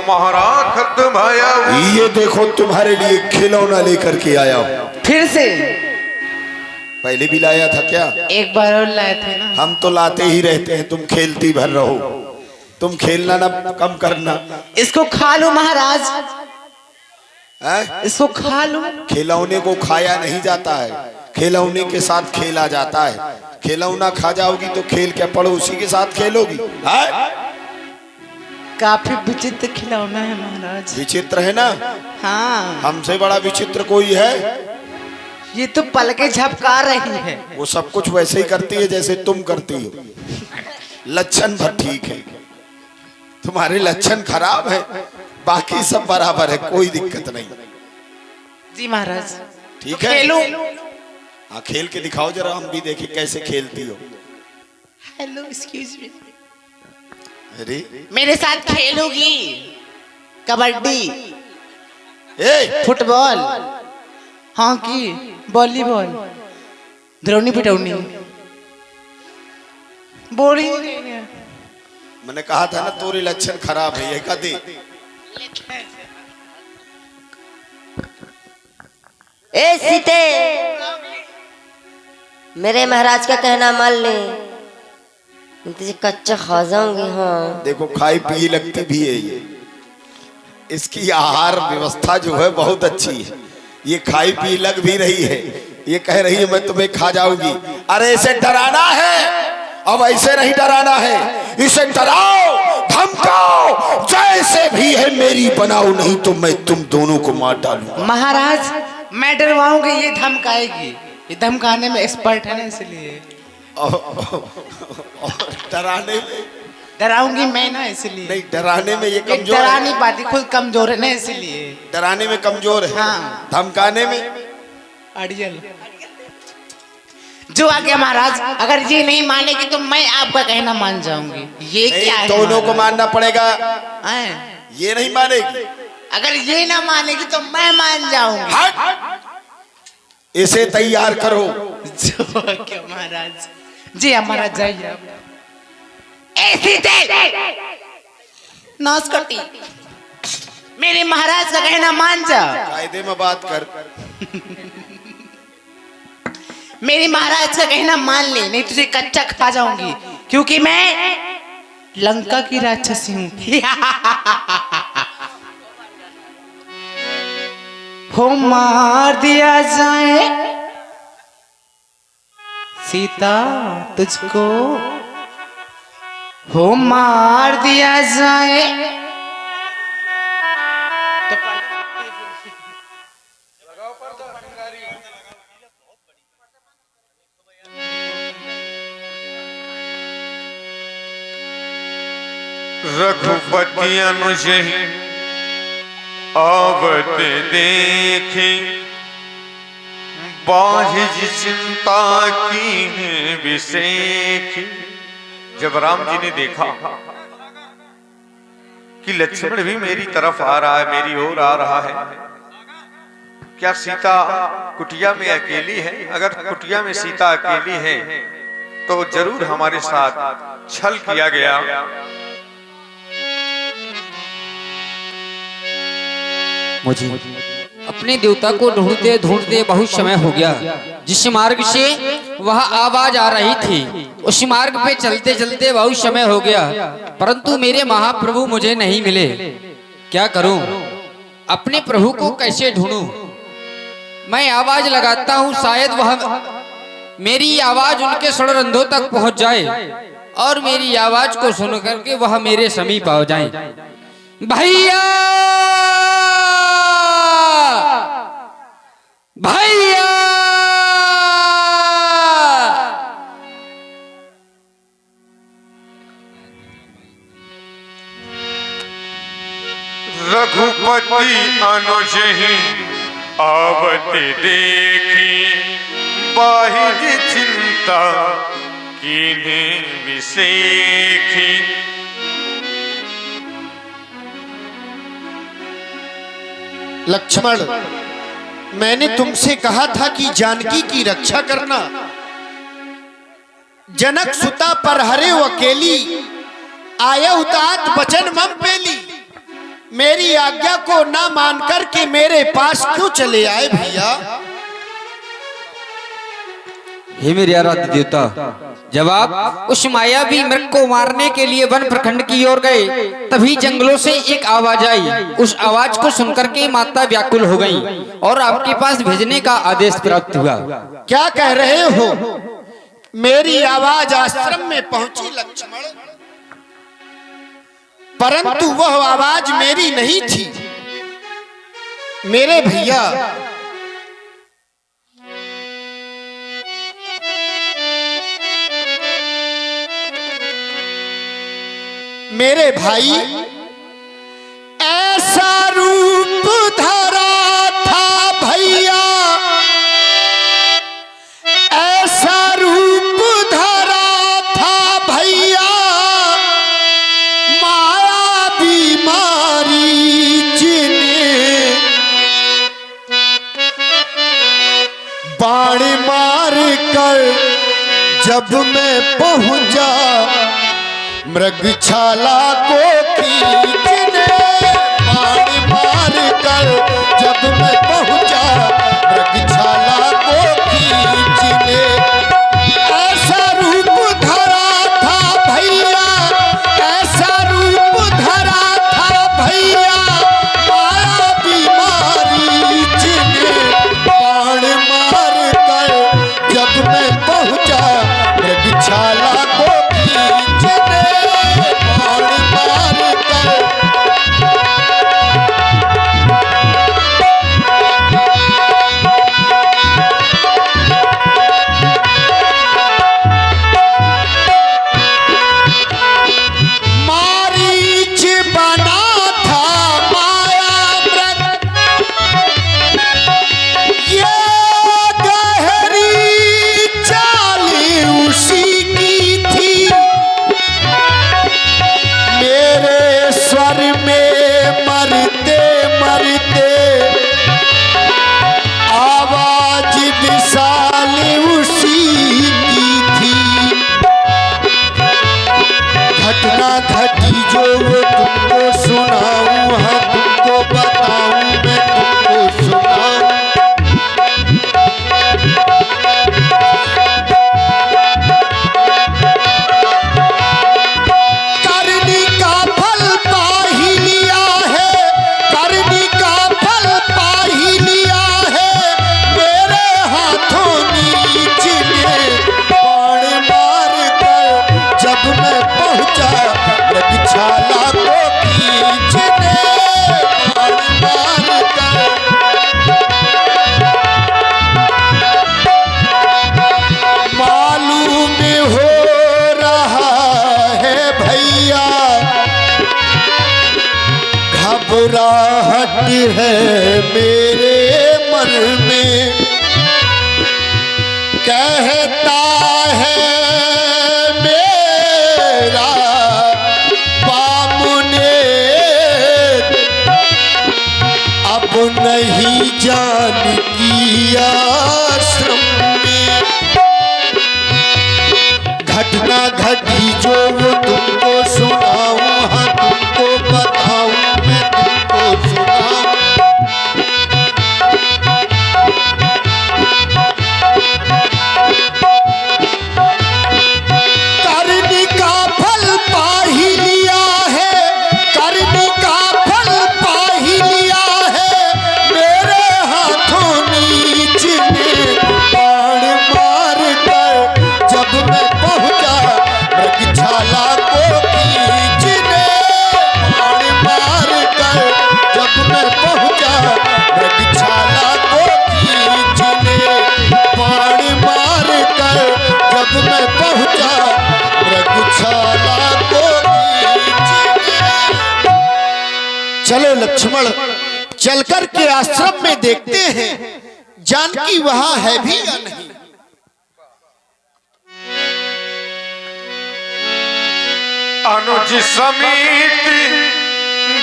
महाराज खत्म आया। ये देखो तुम्हारे लिए खिलौना लेकर के आया हूं। फिर से? पहले भी लाया था क्या? एक बार और लाए थे ना। हम तो लाते ही रहते हैं, तुम खेलती भर रहो। तुम खेलना ना कम करना। इसको खा लो महाराज, है? इसको खा लो। खिलौने को खाया नहीं जाता है, खिलौने के साथ खेला जाता है। खिलौना खा जाओगी तो खेल क्या पड़ोसी के साथ खेलोगी? काफी विचित्र खिलौना है महाराज। विचित्र है ना? हाँ। हमसे बड़ा विचित्र कोई है? ये तो पलके झपका रही है। वो सब कुछ वैसे ही करती है जैसे तुम करती हो। लक्षण भर ठीक है, तुम्हारे लक्षण खराब है, बाकी सब बराबर है, कोई दिक्कत नहीं। जी महाराज। ठीक तो है, खेलो। हाँ खेल के दिखाओ जरा, हम भी देखें कैसे खेलती हो। Hello, excuse me. अरे मेरे साथ खेलोगी? कबड्डी, फुटबॉल, हॉकी, वॉलीबॉल, द्रोणी पिटौनी, बोलिंग। मैंने कहा था ना तोरे लक्षण खराब है, ये कदी। ए सीते, मेरे महाराज का कहना मान ले, तुझे कच्चा खा जाऊंगी। हाँ देखो खाई पी लगती भी है ये, इसकी आहार व्यवस्था जो है बहुत अच्छी है। ये खाई पी लग भी रही है, ये कह रही है मैं तुम्हें खा जाऊंगी। अरे इसे डराना है, अब ऐसे नहीं डराना है, इसे डराओ धमकाओ, जैसे भी है मेरी बनाओ, नहीं तो मैं तुम दोनों को मार डालूंगा। महाराज मैं डरवाऊंगी, ये धमकाएगी। ये धमकाने में एक्सपर्ट है ना, इसलिए। डराने में डराऊंगी मैं ना, इसलिए। नहीं, डराने में ये कमजोर डरा है। नहीं पाती, खुद कमजोर है ना, इसलिए। डराने में कमजोर है। हाँ। धमकाने में अड़ियल। जो आ गया महाराज, अगर ये नहीं मानेगी तो मैं आपका कहना मान जाऊंगी। ये क्या है? दोनों को मानना पड़ेगा। है? ये नहीं मानेगी, अगर ये ना मानेगी तो मैं मान जाऊंगी। हट! इसे तैयार करो। जो क्या महाराज? जी महाराज जाइए आप। ऐसी नौसकटी, मेरे महाराज का कहना मान जा। कायदे में बात कर। मेरे महाराज का कहना मान ले, नहीं तुझे कच्चा खा जाऊंगी, क्योंकि मैं लंका की राक्षसी हूं। हो मार दिया जाए सीता तुझको, हो मार दिया जाए तो रघुपति अनुज आवत देखी, बाहिज चिंता की विसेखी। जब राम जी ने देखा कि लक्ष्मण भी मेरी तरफ आ रहा है, मेरी ओर आ रहा है, क्या सीता कुटिया में अकेली है? अगर कुटिया में सीता अकेली है तो जरूर हमारे साथ छल किया गया। मुझे अपने देवता को ढूंढते ढूंढते बहुत समय हो गया। जिस मार्ग से वह आवाज आ रही थी उस मार्ग पे चलते चलते बहुत समय हो गया, परंतु मेरे महाप्रभु मुझे नहीं मिले। क्या करूं? अपने प्रभु को कैसे ढूंढूं? मैं आवाज लगाता हूं, शायद वह मेरी आवाज उनके षड्रंधों तक पहुंच जाए और मेरी आवाज को सुन करके वह मेरे समीप आ जाए। भैया भैया रघुपति अनुज ही आवत देखी, बाहिज चिंता कीन्हे विसेखी। लक्ष्मण, मैंने तुमसे कहा था कि जानकी की रक्षा करना। जनक सुता पर हरे अकेली, आया उतात बचन मम पेली। मेरी आज्ञा को ना मान करके मेरे पास क्यों चले आए भैया? हे मेरे आराध्य देवता, जब आप उस मायावी मृग को मारने के लिए वन प्रखंड की ओर गए, तभी जंगलों से एक आवाज आई। उस आवाज को सुनकर के माता व्याकुल हो गईं और आपके पास भेजने का आदेश प्राप्त हुआ। क्या कह रहे हो? मेरी आवाज आश्रम में पहुंची लक्ष्मण, परंतु वह आवाज मेरी नहीं थी मेरे भैया। मेरे भाई, ऐसा रूप धरा था भैया, ऐसा रूप धरा था भैया, माया बीमारी जिन्हें बाण मार कर जब मैं पहुंचा मृगशाला को खींचने, बाण मार कर जब मैं पहुंचा मृगशाला को खींचने। ऐसा रूप धरा था भैया, ऐसा रूप धरा था भैया, माया बीमारी जिन्हें बाण मार कर जब मैं पहुंचा मृगशाला को खींचने। घटी जो वो तुमको सुनाऊं, हाँ तुमको बताऊं, मैं तुमको सुनाऊं। करनी का फल पा ही लिया है, करनी का फल पा ही लिया है, मेरे हाथों नीचे बाण मार कर जब मैं पहुंचा मृगशाला को खींचने, बाण मार कर। मालूम हो रहा है भैया, घबराहट है मेरे मन में, कहता है मेरा बामुने अब नहीं जानकी आश्रम में। घटना घटी जो वो तुमको सुनाऊं, हाँ तुमको बताऊं, मैं तुमको सुनाऊं। करनी का फल पा ही लिया है, करनी का फल पा ही लिया है, मेरे हाथों नीचे बाण मार कर जब मैं पहुंचा मृगशाला को खींचने, बाण मार कर जब मैं पहुंचा मृगशाला को खींचने, बाण मार कर जब मैं पहुंचा मृगशाला को खींचने। चलो लक्ष्मण, चलकर के आश्रम में देखते हैं जानकी वहां है भी या नहीं। अनुज समीत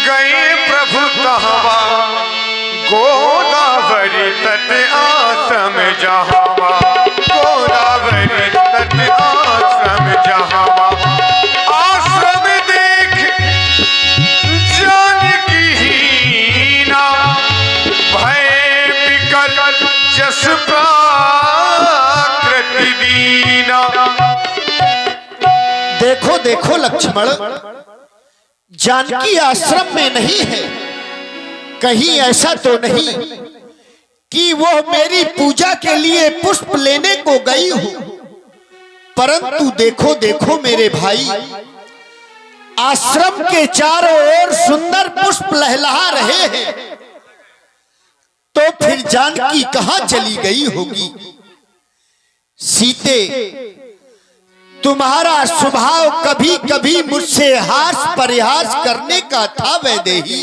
गए प्रभु कहवा, गोदावरी तट आश्रम जहावा, गोदावरी तट आश्रम जहावा। आश्रम देख जानकी प्राकृति दीना। देखो देखो लक्ष्मण, जानकी आश्रम में नहीं है। कहीं ऐसा तो नहीं कि वो मेरी पूजा के लिए पुष्प लेने को गई हो। परंतु देखो देखो मेरे भाई, आश्रम के चारों ओर सुंदर पुष्प लहलहा रहे हैं। तो फिर जानकी कहां चली गई होगी? सीते, तुम्हारा स्वभाव कभी कभी मुझसे हास परिहास करने का था वैदेही,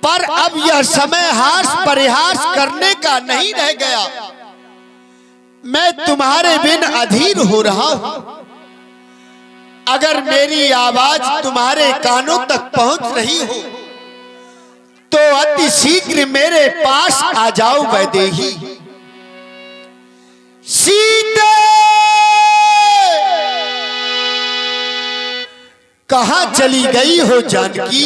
पर अब यह समय हास परिहास करने का नहीं रह गया। मैं तुम्हारे बिन अधीर हो रहा हूं। अगर मेरी आवाज तुम्हारे कानों तक पहुंच रही हो तो अति शीघ्र मेरे पास आ जाओ वैदेही। सीते, कहां चली गई हो जानकी?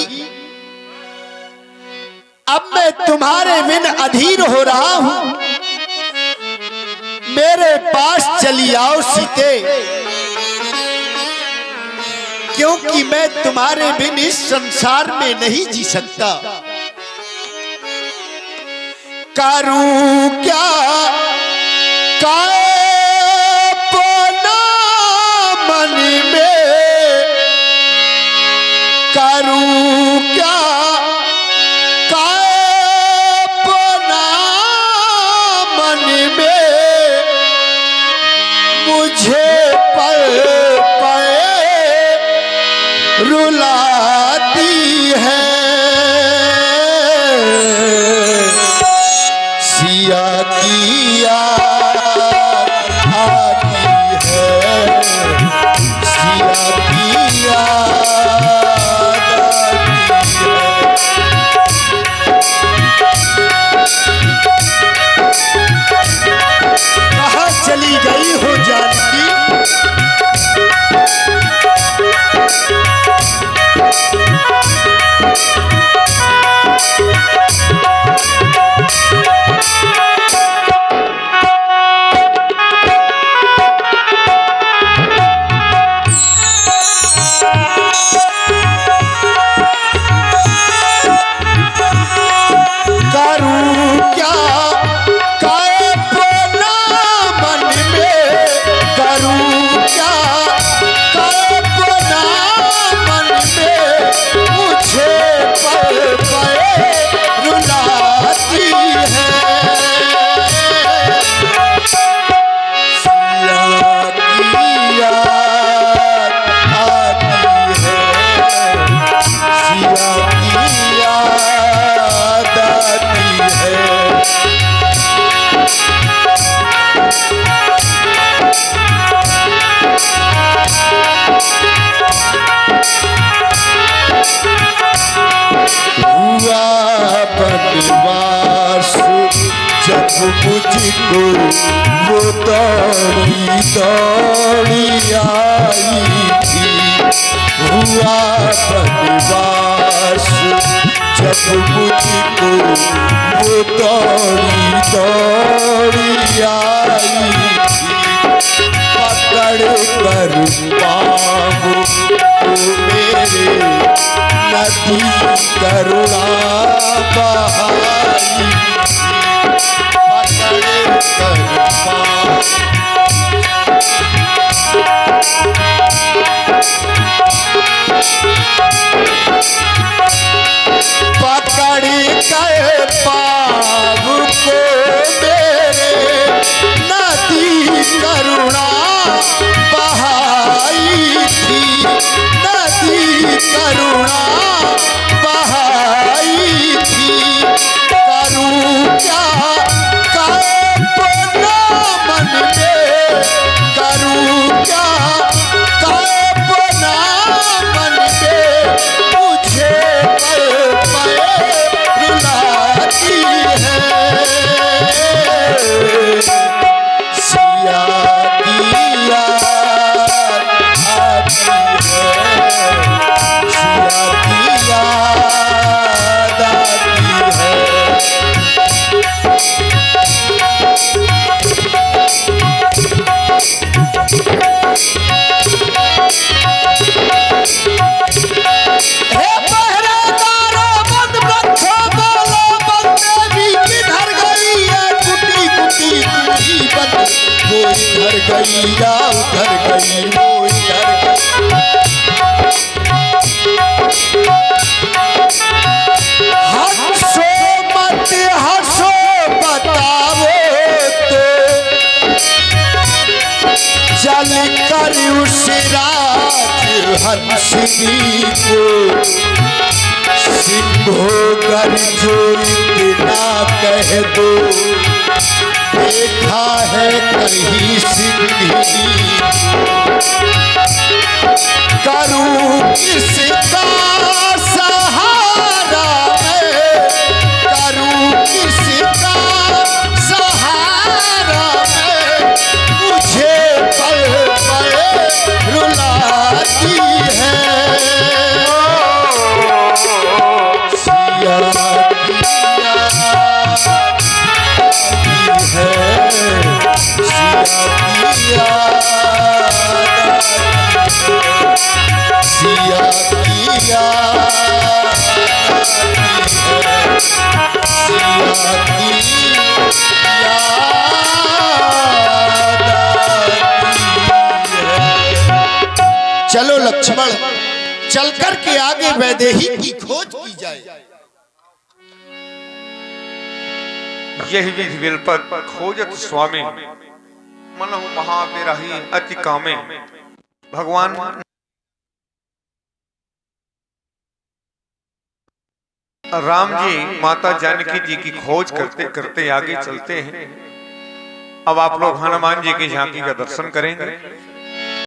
अब मैं तुम्हारे बिन अधीर हो रहा हूं, मेरे पास चली आओ सीते, क्योंकि मैं तुम्हारे बिन इस संसार में नहीं जी सकता। करूं क्या कापना मन में, करूं क्या कापना मन में, मुझे पल पल रुलाती है। सिया की याद आती है, सिया की याद आती है। कहाँ चली गई हो जानकी? बनवास जब मुझको वो दौड़ी दौड़ी आई थी, हुआ बनवास जब मुझको वो दौड़ी दौड़ी आई थी। पकड़ कर पाँव मेरे नदी करुणा बहाई, पकड़ कर पाँव पकड़ कर पाँव को मेरे नदी करुणा बहाई थी, नदी करुणा बहाई थी। करूं क्या कापना मन में, करूं क्या कापना मन में, गई या उधर गई वो इधर गई। हंसो मत हंसो बताओ तो चल कर उस राज हंसनी को सिंहो गर्जो इतना कह दो देखा है कहीं सिंही करूं किसका सहारा मैं करूं किसका सहारा मैं मुझे पल पल रुलाती है सिया चलो लक्ष्मण चलकर के आगे वैदेही की खोज की जाए। यही विधि विलपत खोजत स्वामी मनहु महाविरही अति कामे। भगवान राम जी माता जानकी जी की खोज करते करते आगे चलते हैं। अब आप लोग हनुमान जी की झांकी का दर्शन करेंगे।